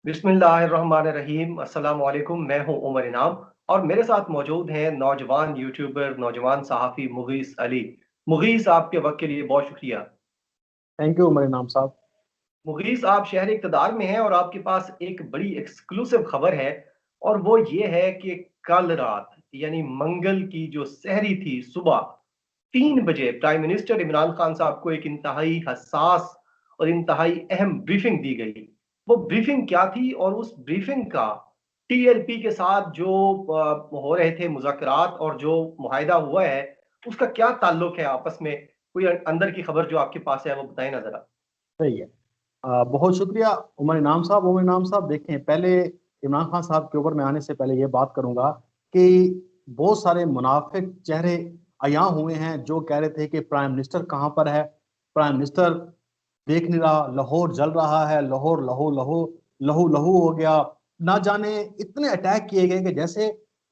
बिस्मिल्लाहिर्रहमानिर्रहीम। अस्सलाम वालेकुम। मैं हूं उमर इनाम और मेरे साथ मौजूद हैं नौजवान यूट्यूबर, नौजवान सहाफ़ी मुगीस अली। मुगीस, आपके वक्त के लिए बहुत शुक्रिया। थैंक यू उमर इनाम साहब। मुगीस, आप शहर इक़्तिदार में हैं और आपके पास एक बड़ी एक्सक्लूसिव खबर है, और वो ये है कि कल रात यानी मंगल की जो सहरी थी, सुबह 3 बजे प्राइम मिनिस्टर इमरान खान साहब को एक इंतहाई हसास और इंतहाई अहम ब्रीफिंग दी गई। वो ब्रीफिंग क्या थी और उस ब्रीफिंग का टीएलपी के साथ जो हो रहे थे मुज़ाकरात और जो मुआहिदा हुआ है, उसका क्या ताल्लुक है आपस में? कोई अंदर की खबर जो आपके पास है वो बताएं ना जरा। सही है। बहुत शुक्रिया उमर इनाम साहब। उमर इनाम साहब, देखें, पहले इमरान खान साहब के ऊपर मैं आने से पहले ये बात करूंगा कि बहुत सारे मुनाफिक चेहरे अयां हुए हैं जो कह रहे थे कि प्राइम मिनिस्टर कहाँ पर है, प्राइम मिनिस्टर देख नहीं रहा, लाहौर जल रहा है, लाहौर लहू लहू लहू लहू हो गया। ना जाने इतने अटैक किए गए कि जैसे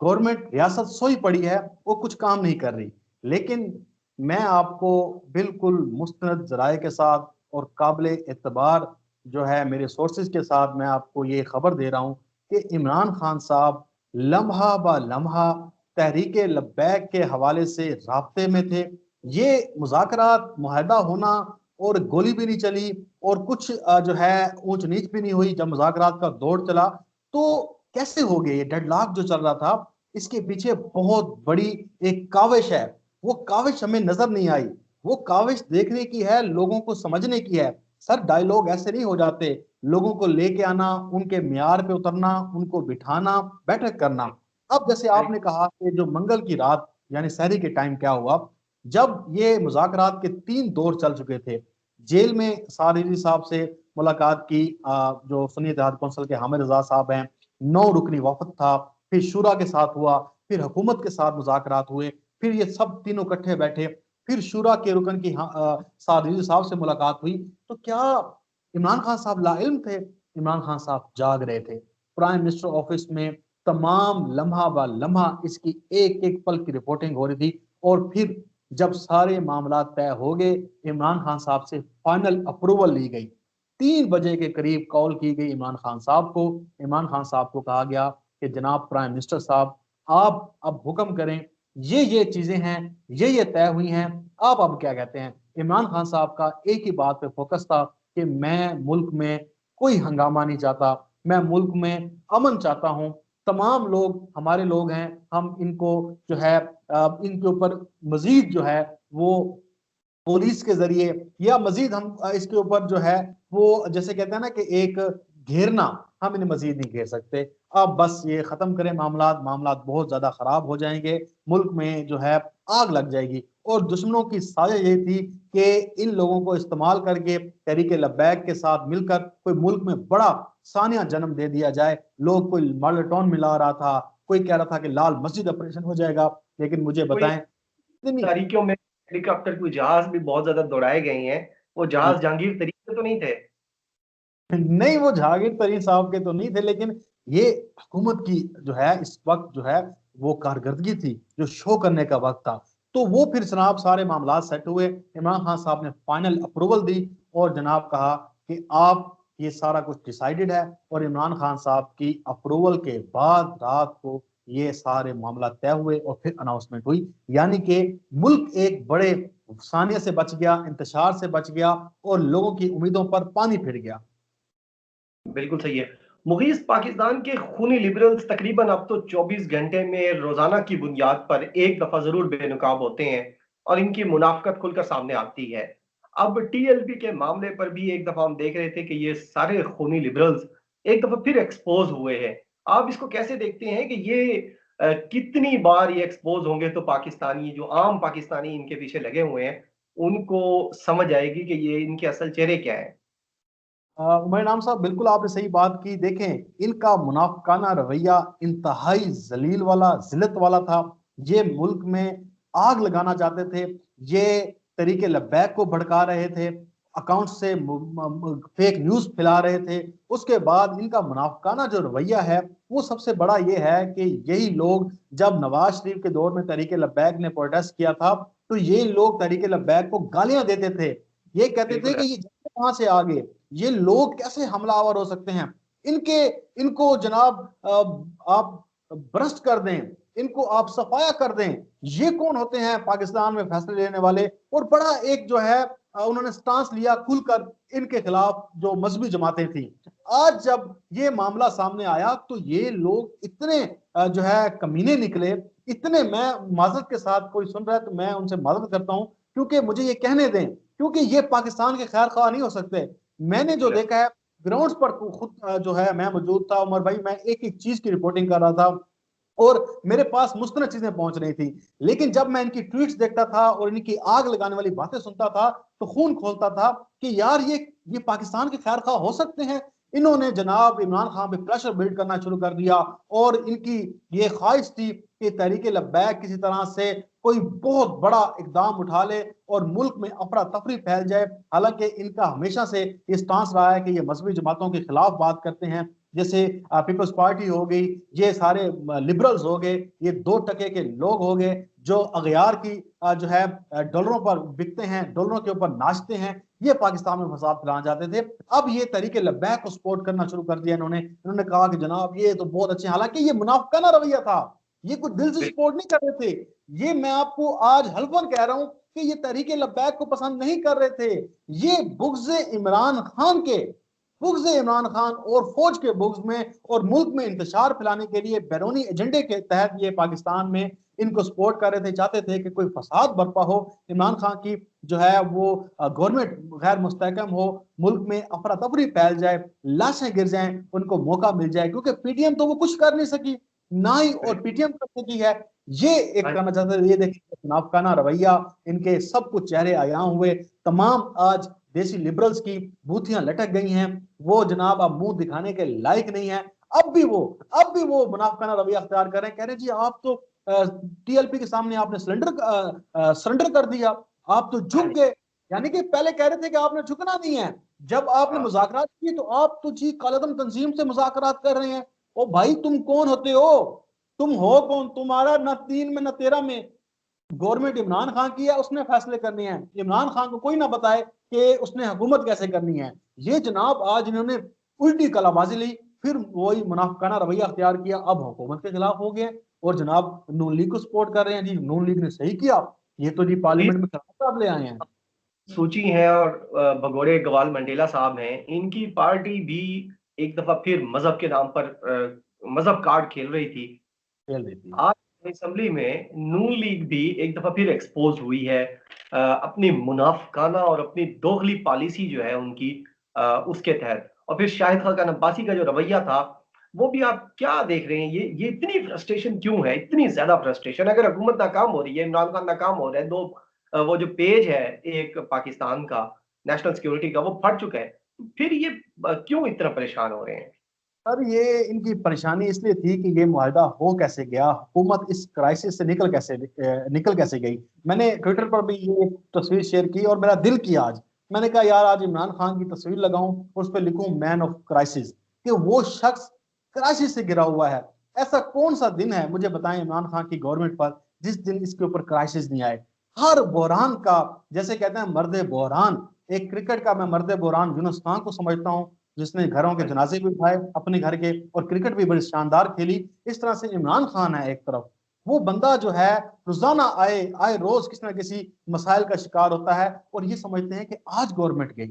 गवर्नमेंट रियासत सोई पड़ी है, वो कुछ काम नहीं कर रही। लेकिन मैं आपको बिल्कुल मुस्तनद जराए के साथ और काबिल एतबार जो है मेरे सोर्सेज के साथ मैं आपको ये खबर दे रहा हूँ कि इमरान खान साहब लम्हा ब लम्हा तहरीक लब्बैक के हवाले से राब्ते में थे। ये मुज़ाकरात मुआहदा होना और गोली भी नहीं चली और कुछ जो है ऊंच नीच भी नहीं हुई जब मुज़ाकरात का दौर चला। तो कैसे हो गए ये डेडलॉक जो चल रहा था? इसके पीछे बहुत बड़ी एक काविश है। वो काविश हमें नजर नहीं आई। वो काविश देखने की है, लोगों को समझने की है। सर, डायलॉग ऐसे नहीं हो जाते। लोगों को लेके आना, उनके म्यार पे उतरना, उनको बिठाना, बैठक करना। अब जैसे आपने कहा कि जो मंगल की रात यानी सहरी के टाइम क्या हुआ, जब ये मुज़ाकरात के 3 दौर चल चुके थे। जेल में सारिरी साहब से मुलाकात की, जो सुन्नी इत्तेहाद कौंसिल के हामिद रजा साहब हैं, 9 रुकनी वफद था। फिर शुरा के साथ हुआ, फिर हुकूमत के साथ मुज़ाकरात हुए, फिर ये सब तीनों इकट्ठे बैठे, फिर शुरा के रुकन की सादरी साहब से मुलाकात हुई। तो क्या इमरान खान साहब लाइल्म थे? इमरान खान साहब जाग रहे थे। प्राइम मिनिस्टर ऑफिस में तमाम लम्हा ब लम्हा इसकी एक एक पल की रिपोर्टिंग हो रही थी। और फिर जब सारे मामला तय हो गए, इमरान खान साहब से फाइनल अप्रूवल ली गई। 3 बजे के करीब कॉल की गई इमरान खान साहब को। इमरान खान साहब को कहा गया कि जनाब प्राइम मिनिस्टर साहब, आप अब हुक्म करें, ये चीजें हैं, ये तय हुई हैं, आप अब क्या कहते हैं? इमरान खान साहब का एक ही बात पे फोकस था कि मैं मुल्क में कोई हंगामा नहीं चाहता, मैं मुल्क में अमन चाहता हूं। तमाम लोग हमारे लोग हैं, हम इनको जो है इनके ऊपर मजीद जो है वो पुलिस के जरिए या मजीद हम इसके ऊपर जो है वो जैसे कहते हैं ना कि एक घेरना, हम इन्हें मजीद नहीं घेर सकते। अब बस ये खत्म करें मामलात, मामलात बहुत ज्यादा खराब हो जाएंगे, मुल्क में जो है आग लग जाएगी। और दुश्मनों की साजिश ये थी कि इन लोगों को इस्तेमाल करके तहरीक लब्बैक के साथ मिलकर कोई मुल्क में बड़ा सानिया जन्म दे दिया जाए। लोग, कोई मालेटॉन मिला रहा था, कोई कह रहा था कि लाल मस्जिद ऑपरेशन हो जाएगा। लेकिन मुझे कोई बताएं, इतनी तारीखों में हेलीकॉप्टर, कोई जहाज भी बहुत ज्यादा दौड़ाए गए हैं। वो जहाज जहांगीर तरीके तो नहीं थे? नहीं, वो जहांगीर तरीन साहब के तो नहीं थे, लेकिन ये हुकूमत की जो है इस वक्त जो है वो कारकर्दगी थी, जो शो करने का वक्त था। तो वो फिर जनाब सारे मामला सेट हुए, इमरान खान साहब ने फाइनल अप्रूवल दी और जनाब कहा कि आप, ये सारा कुछ डिसाइडेड है। और इमरान खान साहब की अप्रूवल के बाद रात को ये सारे मामला तय हुए और फिर अनाउंसमेंट हुई। यानी कि मुल्क एक बड़े सानिया से बच गया, इंतशार से बच गया और लोगों की उम्मीदों पर पानी फिर गया। बिल्कुल सही है। मुगीस, पाकिस्तान के खूनी लिबरल्स तकरीबन अब तो 24 घंटे में रोजाना की बुनियाद पर एक दफा जरूर बेनकाब होते हैं और इनकी मुनाफकत खुलकर सामने आती है। अब टीएलपी के मामले पर भी एक दफा हम देख रहे थे कि ये सारे खूनी लिबरल्स एक दफा फिर एक्सपोज हुए हैं। आप इसको कैसे देखते हैं कि ये कितनी बार ये एक्सपोज होंगे तो पाकिस्तानी, जो आम पाकिस्तानी इनके पीछे लगे हुए हैं, उनको समझ आएगी कि ये इनके असल चेहरे क्या है? उमर नाम साहब, बिल्कुल आपने सही बात की। देखें, इनका मुनाफकाना रवैया इंतहाई जलील वाला, जिल्लत वाला था। ये मुल्क में आग लगाना चाहते थे, ये तरीके लब्बैक को भड़का रहे थे, अकाउंट से फेक न्यूज फैला रहे थे। उसके बाद इनका मुनाफकाना जो रवैया है, वो सबसे बड़ा ये है कि यही लोग, जब नवाज शरीफ के दौर में तरीके लब्बैक ने प्रोटेस्ट किया था, तो ये लोग तरीके लब्बैक को गालियां देते थे। ये कहते थे बिल्कुल कि है। ये कहां से आ गए, ये लोग कैसे हमलावर हो सकते हैं। इनके इनको जनाब आप भ्रष्ट कर दें, इनको आप सफाया कर दें। ये कौन होते हैं पाकिस्तान में फैसले लेने वाले? और बड़ा एक जो है उन्होंने स्टांस लिया खुलकर इनके खिलाफ जो मजहबी जमातें थी। आज जब ये मामला सामने आया तो ये लोग इतने जो है कमीने निकले, इतने, मैं माजरत के साथ, कोई सुन रहा है तो मैं उनसे माजरत करता हूं, क्योंकि मुझे ये कहने दें, क्योंकि ये पाकिस्तान के खैर खा नहीं हो सकते। मैंने जो देखा है ग्राउंड्स पर खुद जो है मैं मौजूद था उमर भाई, मैं एक एक चीज की रिपोर्टिंग कर रहा था और मेरे पास मुस्तनद चीजें पहुंच रही थी। लेकिन जब मैं इनकी ट्वीट्स देखता था और इनकी आग लगाने वाली बातें सुनता था तो खून खोलता था कि यार ये पाकिस्तान के खैर खा हो सकते हैं। इन्होंने जनाब इमरान खान पे प्रेशर बिल्ड करना शुरू कर दिया और इनकी ये ख्वाहिश थी कि तहरीक लब्बैक किसी तरह से कोई बहुत बड़ा इकदाम उठा ले और मुल्क में अफरा तफरी फैल जाए। हालांकि इनका हमेशा से ये स्टांस रहा है कि ये मजहबी जमातों के खिलाफ बात करते हैं, जैसे पीपल्स पार्टी हो गई, ये सारे लिबरल्स हो गए, ये 2 टके के लोग हो गए जो अगयार की जो है डॉलरों पर बिकते हैं, डॉलरों के ऊपर नाचते हैं, ये पाकिस्तान में फसाद फैलाना चाहते थे। अब ये तरीके लब्बैक को सपोर्ट करना शुरू कर दिया इन्होंने। इन्होंने कहा कि जनाब ये तो बहुत अच्छे, हालांकि ये मुनाफिकाना रवैया था, ये कुछ दिल से सपोर्ट नहीं कर रहे थे। ये मैं आपको आज हल्फन कह रहा हूं कि ये तहरीके लब्बैक को पसंद नहीं कर रहे थे। ये बुग़्ज़ इमरान खान के, बुग़्ज़ इमरान खान और फौज के बुग़्ज़ में और मुल्क में इंतशार फैलाने के लिए बैरूनी एजेंडे के तहत ये पाकिस्तान में इनको सपोर्ट कर रहे थे, चाहते थे कि कोई फसाद बर्पा हो, इमरान खान की जो है वो गवर्नमेंट गैर मुस्तहकम हो, मुल्क में अफरा तफरी फैल जाए, लाशें गिर जाएं, उनको मौका मिल जाए, क्योंकि पीटीएम तो वो कुछ कर नहीं सकी, ना ही और पीटीएम कर सकी है। ये एक करना चाहते थे। ये देखिए मुनाफिकाना रवैया, इनके सब कुछ चेहरे आया हुए, तमाम आज देसी लिबरल्स की बूथियां लटक गई हैं, वो जनाब अब मुंह दिखाने के लायक नहीं है। अब भी वो मुनाफिकाना रवैया अख्तियार कर रहे हैं, कह रहे हैं जी आप तो टीएलपी के सामने आपने सरेंडर कर दिया, आप तो झुक गए। यानी कि पहले कह रहे थे कि आपने झुकना नहीं है, जब आपने मुज़ाकरात किए तो आप तो जी कालदम तंजीम से मुज़ाकरात कर रहे हैं। ओ भाई तुम कौन होते हो? तुम हो कौन? तुम्हारा न 3 में न 13 में गवर्नमेंट इमरान खान की है, उसने फैसले करने हैं। इमरान खान को कोई ना बताए कि उसने हुकूमत कैसे करनी है। ये जनाब आज इन्होंने उल्टी कलाबाजी ली, फिर वही मुनाफिकाना रवैया अख्तियार किया, अब हुकूमत के खिलाफ हो गए और जनाब नून लीग को सपोर्ट कर रहे हैं। जी नून लीग ने सही किया, ये तो जी पार्लियामेंट में खराब ले आए हैं। सूची हैं और भगोड़े गवाल मंडेला साहब हैं, इनकी पार्टी भी एक दफा फिर मजहब के नाम पर मजहब कार्ड खेल रही थी। खेल देती है। आज असेंबली में नून लीग भी एक दफा फिर एक्सपोज हुई है अपनी मुनाफिकाना और अपनी दोगली पॉलिसी जो है उनकी, उसके तहत। और फिर शाहिद खान अब्बासी का जो रवैया था वो भी आप क्या देख रहे हैं? ये इतनी फ्रस्ट्रेशन क्यों है, इतनी ज्यादा फ्रस्ट्रेशन? अगर हुकूमत नाकाम हो रही है, इमरान खान नाकाम हो रहा है, दो वो जो पेज है एक पाकिस्तान का नेशनल सिक्योरिटी का वो फट चुका है, तो फिर ये क्यों इतना परेशान हो रहे हैं? सर ये इनकी परेशानी इसलिए थी कि ये मुआहदा हो कैसे गया, हुकूमत इस क्राइसिस से निकल कैसे गई। मैंने ट्विटर पर भी ये तस्वीर शेयर की और मेरा दिल किया आज, मैंने कहा यार आज इमरान खान की तस्वीर लगाऊं और उस पर लिखूं मैन ऑफ क्राइसिस, कि वो शख्स क्राइसिस से गिरा हुआ है। ऐसा कौन सा दिन है मुझे बताएं इमरान खान की गवर्नमेंट पर जिस दिन इसके ऊपर क्राइसिस नहीं आए। हर बहरान का, जैसे कहते हैं मर्द बहरान, एक क्रिकेट का मैं मर्द बहरान यूनुस खान को समझता हूँ, जिसने घरों के जनाजे भी उठाए अपने घर के और क्रिकेट भी बड़ी शानदार खेली। इस तरह से इमरान खान है एक तरफ, वो बंदा जो है रोजाना आए आए रोज किसी ना किसी मसाइल का शिकार होता है और ये समझते हैं कि आज गवर्नमेंट गई,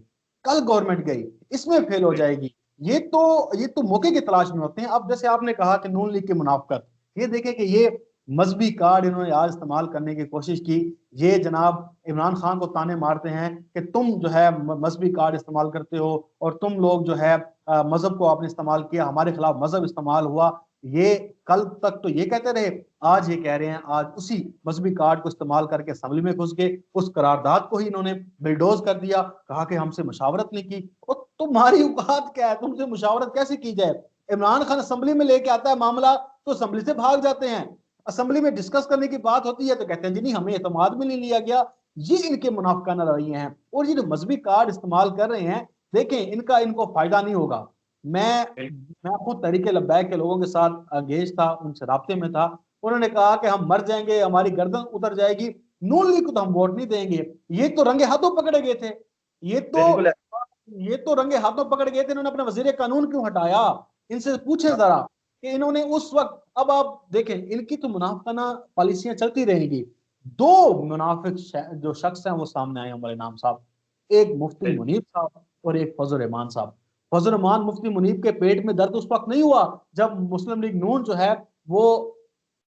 कल गवर्नमेंट गई, इसमें फेल हो जाएगी। ये तो मौके की तलाश में होते हैं। अब जैसे आपने कहा कि नून लीग की मुनाफकत, ये देखें कि ये मजहबी कार्ड इन्होंने आज इस्तेमाल करने की कोशिश की। ये जनाब इमरान खान को ताने मारते हैं कि तुम जो है मजहबी कार्ड इस्तेमाल करते हो और तुम लोग जो है मजहब को आपने इस्तेमाल किया, हमारे खिलाफ मजहब इस्तेमाल हुआ। ये कल तक तो ये कहते रहे, आज ये कह रहे हैं, आज उसी मजहबी कार्ड को इस्तेमाल करके असेंबली में घुस गए, उस करारदाद को ही इन्होंने बिल्डोज कर दिया, कहा कि हमसे मुशावरत नहीं की। और तुम्हारी औकात क्या है, तुमसे मुशावरत कैसे की जाए? इमरान खान असेंबली में लेके आता है मामला तो असेंबली से भाग जाते हैं, असेंबली में डिस्कस करने की बात होती है तो कहते हैं जी नहीं हमें एतमाद में नहीं लिया गया। ये इनके मुनाफिकाना रवैये हैं और ये जो मजहबी कार्ड इस्तेमाल कर रहे हैं, देखें इनका इनको फायदा नहीं होगा। मैं मैं खुद तहरीके लब्बैक के लोगों के साथ एंगेज था, उनसे राब्ते में था। उन्होंने कहा कि हम मर जाएंगे, हमारी गर्दन उतर जाएगी, नून लीग को तो हम वोट नहीं देंगे। ये तो रंगे हाथों पकड़े गए थे, ये तो बिल्कुल ये तो रंगे हाथों पकड़ गए थे, इन्होंने अपने वजीर कानून क्यों हटाया? इनसे पूछे जरा कि इन्होंने उस वक्त, अब आप देखें इनकी तो मुनाफिकाना पॉलिसियां चलती रहेंगी। दो मुनाफिक जो शख्स हैं वो सामने आए हमारे नाम साहब, एक मुफ्ती बिल्कुल। मुनीब साहब और एक फजल रहमान साहब। फजल रहमान, मुफ्ती मुनीब के पेट में दर्द उस वक्त नहीं हुआ जब मुस्लिम लीग नून जो है वो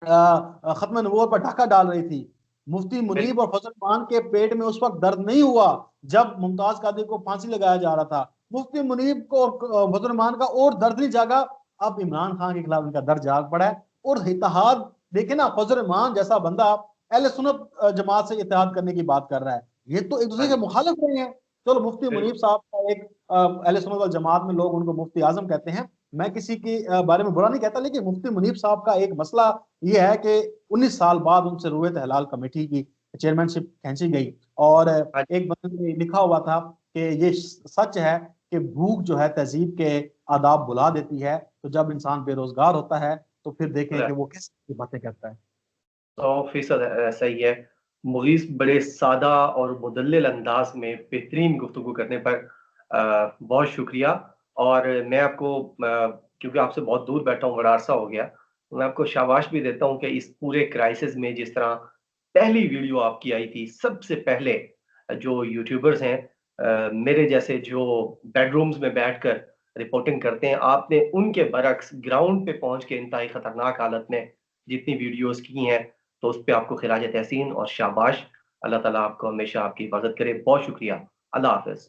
खत्म नबूवत पर डाका डाल रही थी। मुफ्ती मुनीब और बिल्कुल। फजल रहमान के पेट में उस वक्त दर्द नहीं हुआ जब मुमताज कादरी को फांसी लगाया जा रहा था। मुफ्ती मुनीब को और फजल रहमान का और दर्द नहीं जागा, अब इमरान खान के खिलाफ इनका दर्द जाग पड़ा है। और इत्तेहाद देखे ना, फजल रहमान जैसा बंदा अहले सुन्नत जमात से इत्तेहाद करने की बात कर रहा है, ये तो एक दूसरे हाँ के जी। मुखालिफ रहे हैं। चलो मुफ्ती मुनीब बिल्कुल। साहब का एक अहले सुन्नत वल जमात में लोग उनको मुफ्ती आजम कहते हैं, मैं किसी के बारे में बुरा नहीं कहता, लेकिन मुफ्ती मुनीब साहब का एक मसला ये है कि 19 साल बाद उनसे रुयत हलाल कमेटी की चेयरमैनशिप खींची गई। और हाँ जी। एक बंदे ने लिखा हुआ था कि ये सच है कि भूख जो है तहजीब के आदाब बुला देती है, तो जब इंसान बेरोजगार होता है तो फिर देखें कि वो किस बातें करता है। 100% ऐसा ही है। मुगीस बड़े सादा और मुदल्लिल अंदाज में बेहतरीन गुफ्तगू करने पर बहुत शुक्रिया। और मैं आपको क्योंकि आपसे बहुत दूर बैठा हूँ, बड़ा अरसा हो गया, तो मैं आपको शाबाश भी देता हूँ कि इस पूरे क्राइसिस में जिस तरह पहली वीडियो आपकी आई थी, सबसे पहले जो यूट्यूबर्स हैं मेरे जैसे जो बेडरूम्स में बैठकर रिपोर्टिंग करते हैं, आपने उनके बरक्स ग्राउंड पे पहुँच के इंतहाई खतरनाक हालत में जितनी वीडियोज़ की हैं, तो उस पे आपको खिराज तहसीन और शाबाश। अल्लाह ताला आपको हमेशा आपकी हिफाज़त करे। बहुत शुक्रिया। अल्लाह हाफ़िज़।